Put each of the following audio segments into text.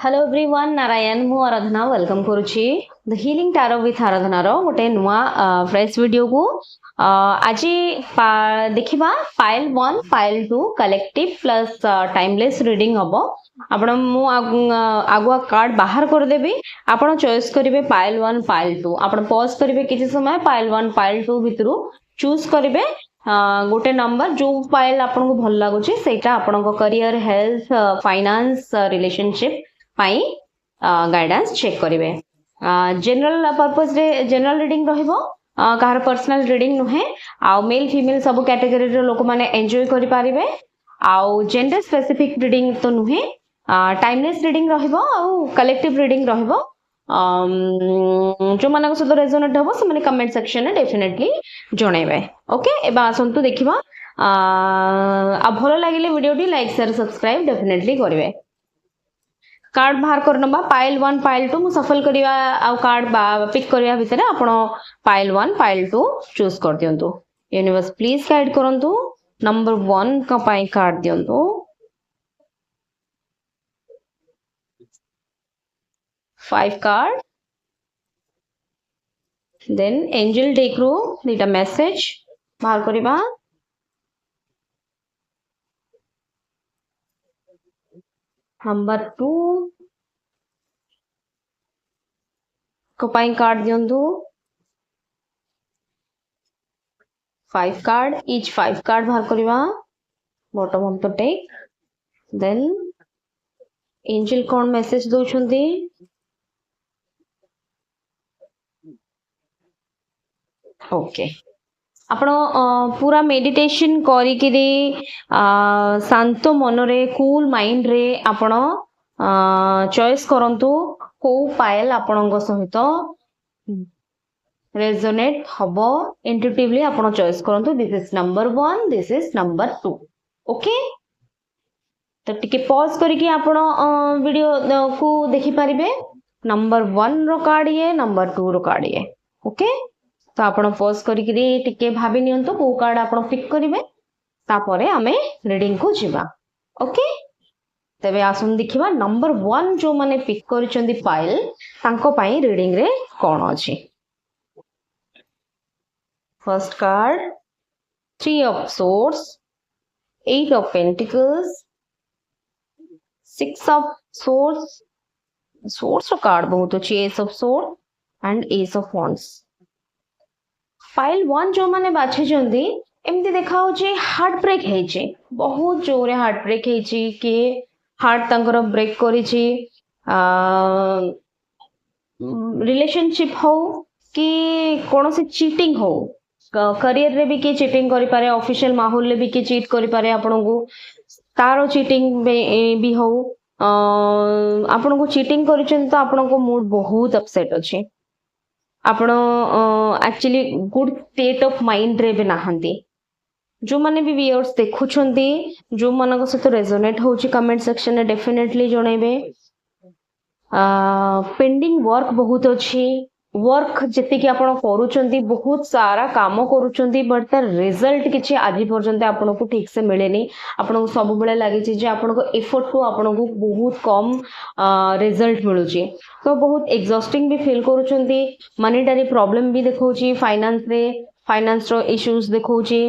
Hello everyone Narayan मु Aradhana welcome करुछि the healing tarot with Aradhana रो गोटे नुआ फ्रेश वीडियो को आज देखिबा pile 1 pile 2 collective plus timeless reading हबो आपण मु आगुआ कार्ड बाहर कर देबी आपण चॉइस करिवे फाइल 1 फाइल 2 आपण पॉज करिवे किछि समय फाइल 1 फाइल 2 भितरु चूज करिवे गोटे नंबर जो फाइल आपन को भल लागुछि सेटा आपन को करियर हेल्थ फाइनेंस रिलेशनशिप पाई गाइडेंस चेक करिवे जनरल पर्पस रे जनरल रीडिंग रहिबो कार पर्सनल रीडिंग नुहे आ मेल फीमेल सब कैटेगरी रे लोक माने एन्जॉय करि पारिबे आ जेंडर स्पेसिफिक रीडिंग तो नुहे टाइमलेस रीडिंग रहिबो आ कलेक्टिव रीडिंग रहिबो जो मानक सहित रेजोनेट हबो से माने कमेंट सेक्शन में डेफिनेटली जणैबे ओके एबा आसंतु देखिबा आ भलो लागिले वीडियो टी लाइक शेयर सब्सक्राइब डेफिनेटली करिवे कार्ड बाहर करनबा फाइल 1 फाइल 2 मु सफल करिवा आ कार्ड पिक करिया भितरे आपण फाइल 1 फाइल 2 चूज कर दियंतु यूनिवर्स प्लीज गाइड करंतु नंबर 1 का पाई कार्ड दियंतु 5 कार्ड देन एंजल डेक रो दीटा मेसेज बाहर करिबा नंबर 2 कपाई कार्ड दियंतु 5 कार्ड each 5 कार्ड बाहर करिबा bottom of the deck then angel कोन मेसेज दोछंती ओके आपण पूरा मेडिटेशन करी किरी शांत मन रे कूल माइंड रे आपण चॉइस करंतु को फाइल आपणक सहित रेजोनेट हबो इंट्यूटिवली आपण चॉइस करंतु this is number 1 this is number 2 okay तो टिके पॉज करिके आपण वीडियो को देखि परिबे नंबर 1 रो कार्ड ये नंबर 2 रो कार्ड ये ओके तो आपण पॉज करिके टिके भाबी नियंतो को कार्ड आपण पिक करिवे तापरे हमें रीडिंग को जिबा ओके तबे आसुन देखिबा नंबर 1 जो माने पिक करिसंदी फाइल तांको पई रीडिंग रे कोन अछि first card 3 of swords 8 of pentacles 6 of swords swords रो कार्ड बहुत अछि ace of sword and ace of wands फाइल 1 जो माने बाछे जंदी एमती देखा होची हार्ट ब्रेक हेची बहुत जोरे हार्ट ब्रेक हेची के हार्ट तंकर ब्रेक करिची रिलेशनशिप हो कि कोनोसी चीटिंग हो करियर रे भी के चीटिंग करि पारे ऑफिशियल माहौल रे भी के चीट करि पारे आपन को तारो चीटिंग भी हो आपन को चीटिंग करिचन तो आपन को मूड बहुत अपसेट अछि आपण actually good state of mind रे भी नाहंती जो माने भी व्यूअर्स देखुछंती जो मानक सहित रेजोनेट होची कमेंट सेक्शन में डेफिनेटली जणैबे पेंडिंग वर्क बहुत अछि वर्क जति कि आपण करूचंती बहुत सारा काम करूचंती बट तार रिजल्ट किछि आज पर्यंत आपण को ठीक से मिलेनी आपण को सब बेले लागि छि जे आपण को एफर्ट को आपण को बहुत कम रिजल्ट मिलुची तो बहुत एग्जॉस्टिंग भी फील करूचंती मनीटरी प्रॉब्लम भी देखौची फाइनेंस रो इश्यूज देखौची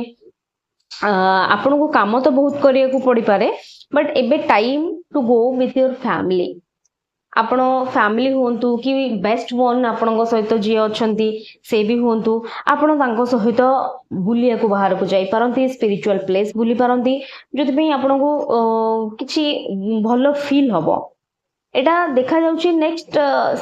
आपण को काम तो बहुत करिया को पड़ी पारे बट एबे time to go with your family आपण फैमिली होंतु कि बेस्ट वन आपण सहित जी अच्छी से भी होंतु आपण तांको सहित बुलिया को बाहर को जाई पारंती स्पिरिचुअल प्लेस बुली पारंती जोथि आपण को किछि भलो फील हबो एटा देखा जाउछि नेक्स्ट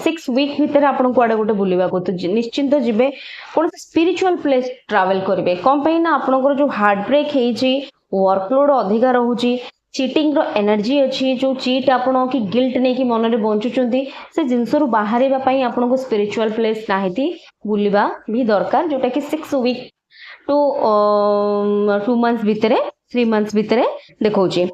6 वीक भीतर आपण कोआडे गोटे बुलिबा को तो निश्चिंत जिबे कोन स्पिरिचुअल प्लेस ट्रैवल करिवे कम पई ना आपण जो हार्ट ब्रेक हेछि वर्कलोड अधिका रहउछि चीटिंग रो एनर्जी अछि जो चीट आपण की गिल्ट नै कि मन रे बंचुचंती से जिंस रु बाहरेबा पई आपण को स्पिरिचुअल प्लेस नाहिती बुलिबा भी दरकार जोटा कि 6 वीक टू 2 मंथ्स भितरे 3 मंथ्स भितरे देखौची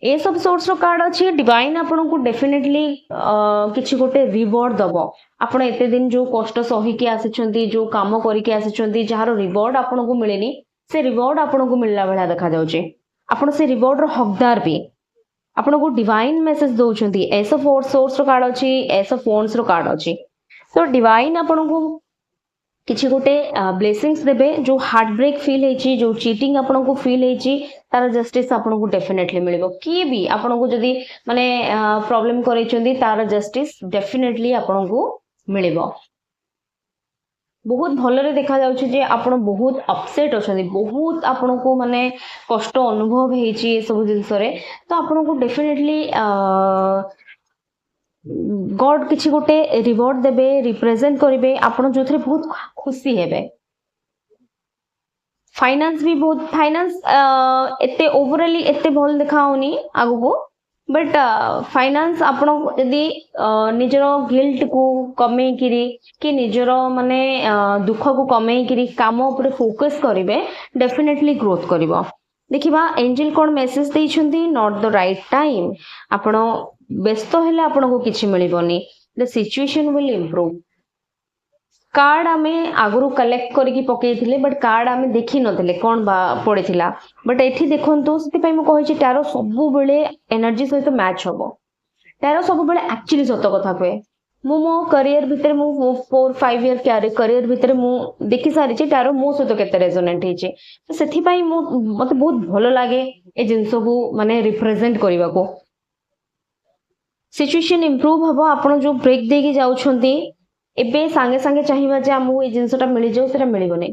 ए सब सोर्स रो कार्ड अछि डिवाइन आपण को डेफिनेटली किछि गोटे रिवॉर्ड दबो आपण एते दिन जो कष्ट सही के आसीचंती जो काम करी के आसीचंती जहारो रिवॉर्ड आपण को मिलेनी से रिवॉर्ड आपण को मिलला बेला देखा जाउची आपण से रिवॉर्ड रो हकदार भी ଆପଣଙ୍କୁ डिवाइन मेसेज दउछंती एस ऑफ सोर्स रो कार्ड अछि एस ऑफ वॉन्ड्स रो कार्ड अछि तो डिवाइन आपनको किछि गोटे ब्लेसिंग्स देबे जो हार्ट ब्रेक फील हेछि जो चीटिंग आपनको फील हेछि तार जस्टिस आपनको डेफिनेटली मिलिबो कि भी आपनको जदी माने प्रॉब्लम करैछंती तार जस्टिस डेफिनेटली आपनको मिलिबो बहुत भलरे देखा जाउछि जे आपण बहुत अपसेट अछंती बहुत आपनको माने कष्ट अनुभव हेछि ए सब जिंस रे तो आपनको डेफिनेटली गॉड किछि गोटे रिवॉर्ड देबे रिप्रेजेंट करिवे आपण जोथरे बहुत खुशी हेबे फाइनेंस भी बहुत फाइनेंस एते ओवरऑली एते भल देखाउनी आगु को बट फाइनेंस आपण यदि निजर गिल्ट को कमे किरी कि निजर माने दुख को कमे किरी काम ऊपर फोकस करिवे डेफिनेटली ग्रोथ करिवो देखिबा एंजल कोन मेसेज दैछंती नॉट द राइट टाइम आपण व्यस्त हेले आपण को किछि मिलिबोनी the situation will improve card आमे आगुरु कलेक्ट करके पकेइथिले बट कार्ड आमे देखि नथिले कोन पड़िथिला बट एठी देखंतु सेति पई म कहि छि टारो सबु बेले एनर्जी सहित मैच होबो टारो सबु बेले एक्चुअली सत कथा कहे मो करियर भितर मु 4-5 इयर करियर भितर मु देखि सारि छि टारो मो सहित केते रेजोनेट हेछि तो सेति पई मते बहुत भलो लागे ए जिंसो को माने रिप्रेजेंट करबा को सिचुएशन इंप्रूव हबो आपण जो ब्रेक देके जाउछंती एबे सांगे सांगे चाहिबा जे हमहु ए जिंसटा मिलि जाउ सेटा मिलिबो नै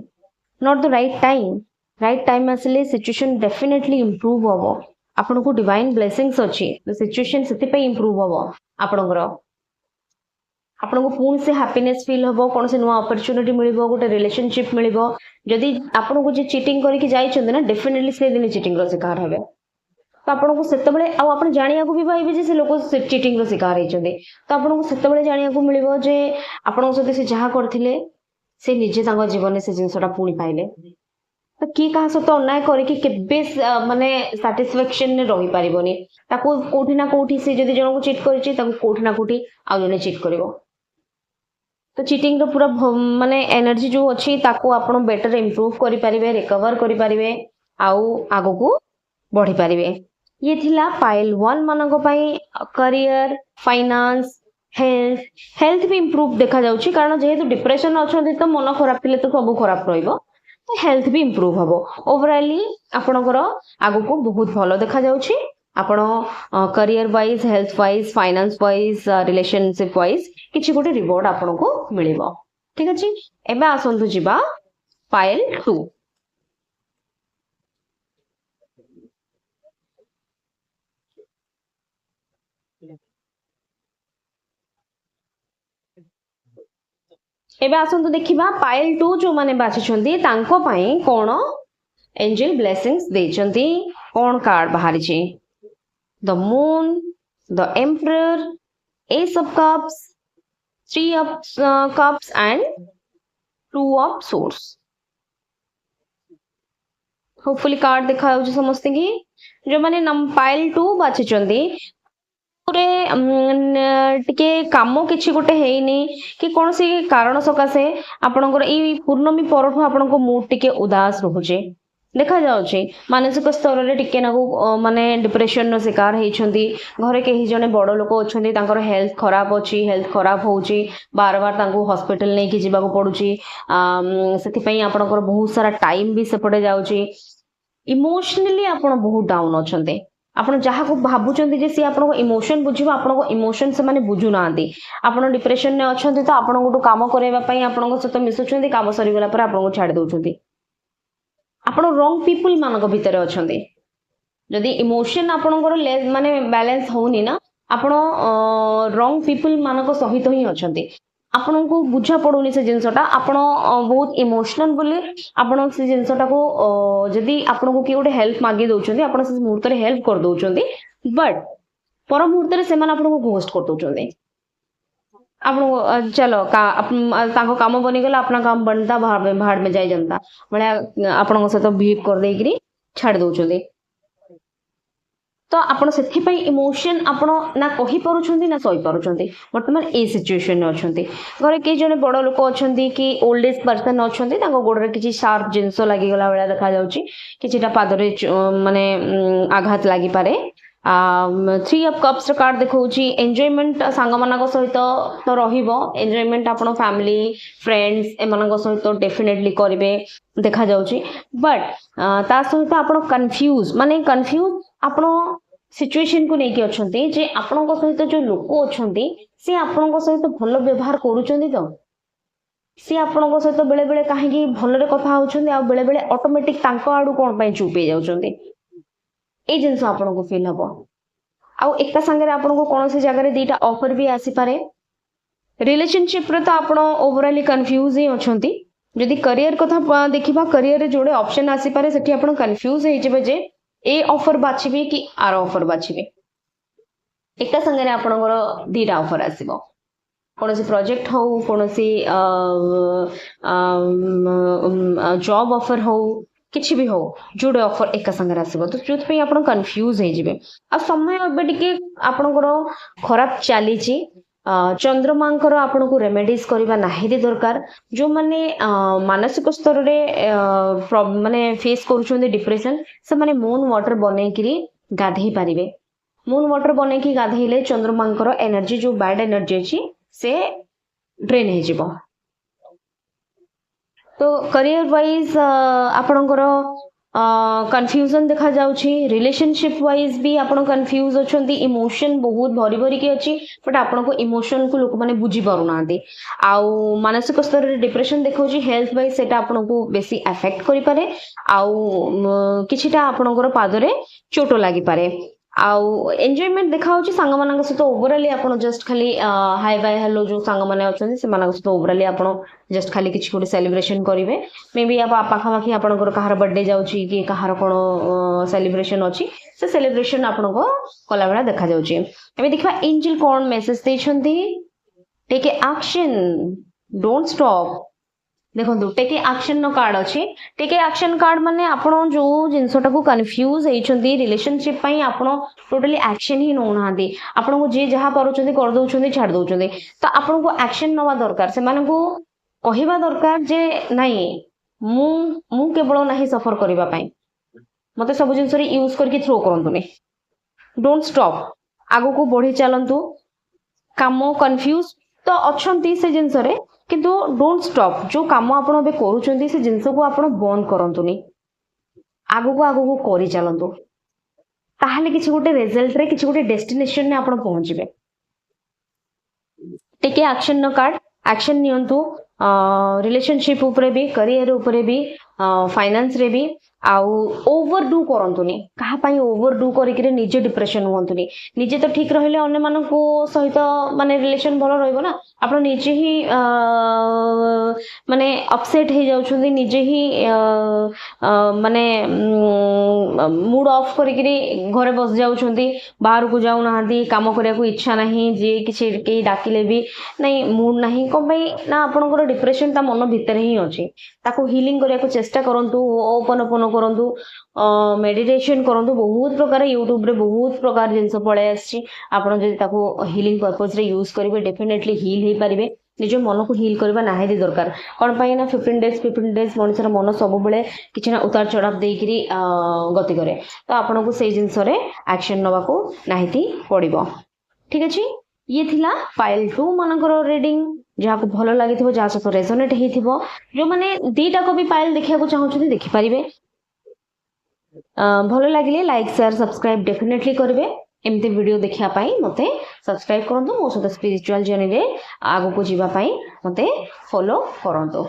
नॉट द राइट टाइम आसले सिचुएशन डेफिनेटली इंप्रूव हबो आपनको डिवाइन ब्लेसिंग्स अछि द सिचुएशन सेति पे इंप्रूव हबो आपनको पूर्ण से हैप्पीनेस फील हबो कोन से नुवा अपॉर्चुनिटी मिलिबो गोटे रिलेशनशिप मिलिबो जदी आपनको जे चीटिंग करि कि जाई छन ना डेफिनेटली से दिन चीटिंग रो शिकार हबे तो आपनको सेतबेले आ आपण जानिया को भी पाइबे जे से लोक चीटिंग रो शिकार हे छथि तो आपनको सेतबेले जानिया को मिलिबो जे आपनको सते से जहा करथिले से निजे तांग जीवन से जिंसटा पूणी पाइले तो की कहा सत अन्याय करे कि केबे माने सैटिस्फैक्शन ने रही पारिबोनी ताको कोठी ना कोठी से जदी जण को चीट करिछि ताको कोठी ना कोठी आ जने चीट करबो तो चीटिंग रो पूरा माने एनर्जी जो अछि ताको आपण बेटर इंप्रूव करि परिबे रिकवर करि परिबे आउ आगो को बढ़ी परिबे ये थिला पाइल 1 मानक पई करियर फाइनेंस हेल्थ भी इंप्रूव देखा जाउछि कारण जेहेतु डिप्रेशन अछंती तो मन खराब थिले तो सब खराब रहइबो तो हेल्थ भी इंप्रूव हबो ओवरऑली आपनकर आगो को बहुत भलो देखा जाउछि आपण career wise health wise finance wise relationship wise किछि गोटे रिवॉर्ड आपण को मिलिबो ठीक अछि एबे आसंतु जिबा पाइल 2 एबे आसंतु देखिबा पाइल 2 जो माने बाछिछंती तांको पई कोन एंजल ब्लेसिंग्स देछंती कोन कार्ड बाहरी छी the moon the emperor S of cups 3 of cups and 2 of source hopefully card देखा जाउछ समझते की जो माने पाइल 2 बाछिछंती टिके काम किछि गोटे हेइनी कि कौन सी कारण सकाशे आपनकर ई पूर्णमी परठु आपनको मूड टिके उदास रहउचे देखा जाउचे मानसिक स्तर रे टिके नागु माने डिप्रेशन नो शिकार हेइछंती घरे केही जने बड़ लोक अछंती तांकर हेल्थ खराब अछि हेल्थ खराब होउची बार बार तांको हॉस्पिटल नै कि जिबाको पडुची सेति पई आपनकर बहुत सारा टाइम भी सेपडे जाउची इमोशनली आपण बहुत डाउन अछंती आपण जहा को भाबुचंती जे सी आपण को इमोशन बुझिबो आपण को इमोशन से माने बुझु नांती आपण डिप्रेशन ने अछंती तो आपण गोटो काम करेबा पई आपण को सत मिसुचंती काम सरी गेला पर आपण को छाडी दोचंती आपण रॉन्ग पीपल मानक भीतर अछंती जदी इमोशन आपण को माने बैलेंस होनी ना आपण रॉन्ग पीपल मानक सहित ही अछंती आपण को बुझा पडुनी से जिंसटा आपण बहुत इमोशनल बोले आपण से जिंसटा को जदी आपण को की गोटे हेल्प मागी दोचंती आपण से मुहूर्त रे हेल्प कर दोचंती बट पर मुहूर्त रे सेमान आपण को घोस्ट कर दोचंती आपण चलो ताको काम बनी गेला अपना काम बनता भाड़ में जाय जनता बळे आपण से तो बिहेव कर देगिरी छाड़ दोचंती तो आपण सेथि पई इमोशन आपण ना कहि परुछंती ना सही परुछंती वर्तमान ए सिचुएशन ने अछंती घरे के जने बड़ लोक अछंती कि ओल्ड एज पर्सन अछंती ताको गोडरे किछि शार्प जिंसो लागि गला बेला देखा जाउची किछिटा पादरे माने आघात लागि पारे थ्री ऑफ कप्स कार्ड देखौची एन्जॉयमेंट सांग मानक सहित तो रहिबो एन्जॉयमेंट आपण फैमिली फ्रेंड्स एमानक सहित डेफिनेटली करिवे देखा जाउची बट ता सहित आपण कंफ्यूज माने कंफ्यूज आपण सिचुएशन को लेके अछंती जे आपण सहित जो लोक अछंती से आपण सहित भलो व्यवहार करूचंदी तो सी आपण सहित बेले बेले कहीं भलरे कथा होउछंदी आ बेले बेले ऑटोमेटिक तांको आडू कोन पई चुप हे जाउछंदी ए जिनस आपण को फील हबो आउ एका संगे आपण को कोनोसी जगह रे दीटा ऑफर भी आसी पारे रिलेशनशिप रे तो आपण ओवरऑली कंफ्यूज ही अछंती जदि करियर कथा देखिबा करियर रे जोडे ऑप्शन आसी पारे सेठी आपण कंफ्यूज हे जेबे जे ए ऑफर बाछिबे कि आर ऑफर बाछिबे एका संगे आपण को दीटा ऑफर आसीबो कोनोसी प्रोजेक्ट हो कोनोसी जॉब ऑफर हो किछि भी हो जोडे ऑफर एक संगे आसीबो तो जोथ पे आपण कंफ्यूज हे जिवे आ समय एबे टिके आपनकर खराब चली छि चंद्रमांकर आपण को रेमेडीज करबा नाही दे दरकार जो माने मानसिक स्तर रे माने फेस करूछोंदे डिप्रेशन से माने मून वाटर बने किरी गाधेई पारिबे मून वाटर बने की गाधेइले चंद्रमांकर एनर्जी जो बैड एनर्जी अछि से ड्रेन हे जिवो तो करियर वाइज आपणकर कन्फ्यूजन देखा जाउछि रिलेशनशिप वाइज भी आपण कन्फ्यूज अछंती इमोशन बहुत भरी भरी के अछि बट आपण को इमोशन को लोक माने बुझी पारु नांती आउ मानसिक स्तर रे डिप्रेशन देखौछि हेल्थ वाइज सेटा आपण को बेसी अफेक्ट करि पारे आउ किछिटा आपणकर पादरे चोट लागि पारे आउ एन्जॉयमेंट देखा होछि सांग मानक सहित ओवरऑली आपण जस्ट खाली हाय बाय हेलो जो सांग माने अछन से मानक सहित ओवरऑली आपण जस्ट खाली किछि गोटे सेलिब्रेशन करिवे मे बी आप पाखा पाखी आपणकर कहार बर्थडे जाउछि कि कहार कोन सेलिब्रेशन अछि से सेलिब्रेशन आपण को कला बेला देखा जाउछि एबे देखबा एंजल कोन मेसेज दैछंती टेक एक्शन डोंट स्टॉप देखो टेक एक्शन नो कार्ड अच्छे टेक एक्शन कार्ड माने आपण जो जिनसटा को कंफ्यूज हेइछंती रिलेशनशिप पई आपण टोटली एक्शन ही नो नांदी आपण को जे जहा करूछंती कर दोछंती छाड़ दोछंती तो आपण को एक्शन नवा दरकार से माने को कहिबा दरकार जे नाही मु केवल नाही सफर करबा पई मते सब जिनस रे यूज करके थ्रो करंतुनी डोंट स्टॉप आगो को बढ़ी चलंतु काम कंफ्यूज तो अछंती से जिनस रे किंतु डोंट स्टॉप जो काम आपण बे करूचंती से जिंस को आपण बंद करंतुनी आगो को करी चलंतु ताहाले किछि गोटे रिजल्ट रे किछि गोटे डेस्टिनेशन ने आपण पहुंचबे टेके एक्शन न कार्ड एक्शन नियंतु रिलेशनशिप ऊपर भी करियर ऊपर भी फाइनेंस रे भी आउ ओवर डू करंतुनी कहा पई ओवर डू करिके निजे डिप्रेशन होंतुनी निजे तो ठीक रहिले अन्य मानन को सहित माने रिलेशन भलो रहइबो ना आपण निजे ही माने अपसेट हे जाउछुंदी निजे ही माने मूड ऑफ करिके घरे बस जाउछुंदी बाहर को जाउ नाहंती काम करिया को इच्छा नाही जे किछि के डाकिले भी नहीं मूड नाही को पई ना आपनकर डिप्रेशन ता मन भीतर ही अछि ताको हीलिंग करिया को चेष्टा करंतु ओपन करंतु मेडिटेशन करंतु बहुत प्रकार यूट्यूब रे बहुत प्रकार जिंस पळे आछि आपण जदि ताको हीलिंग पर्पस रे यूज करिवे डेफिनेटली हील हे पारिबे निज मन को हील करबा नाही दे दरकार कोन पई ना 15 डेज मनुष्यर मन सब बेले किछ ना उतार चढ़ाव देकिरी गति करे तो आपण को सेई जिंस रे एक्शन नबा को नाहिती पड़िबो ठीक अछि ये थिला फाइल 2 मानकर रीडिंग जहाँ को भल लगी जहाँ सहित रेजोनेट हो जो मैंने दीटा को भी फाइल देखा चाहूँ देखि पारिबे भल लगे लाइक शेयर सब्सक्राइब डेफिनेटली करेंगे एमती वीडियो देखा मते सब्सक्राइब करंतु मो सहित स्पिरिचुअल जर्नी रे आगो को जीवा मते फॉलो करंतु।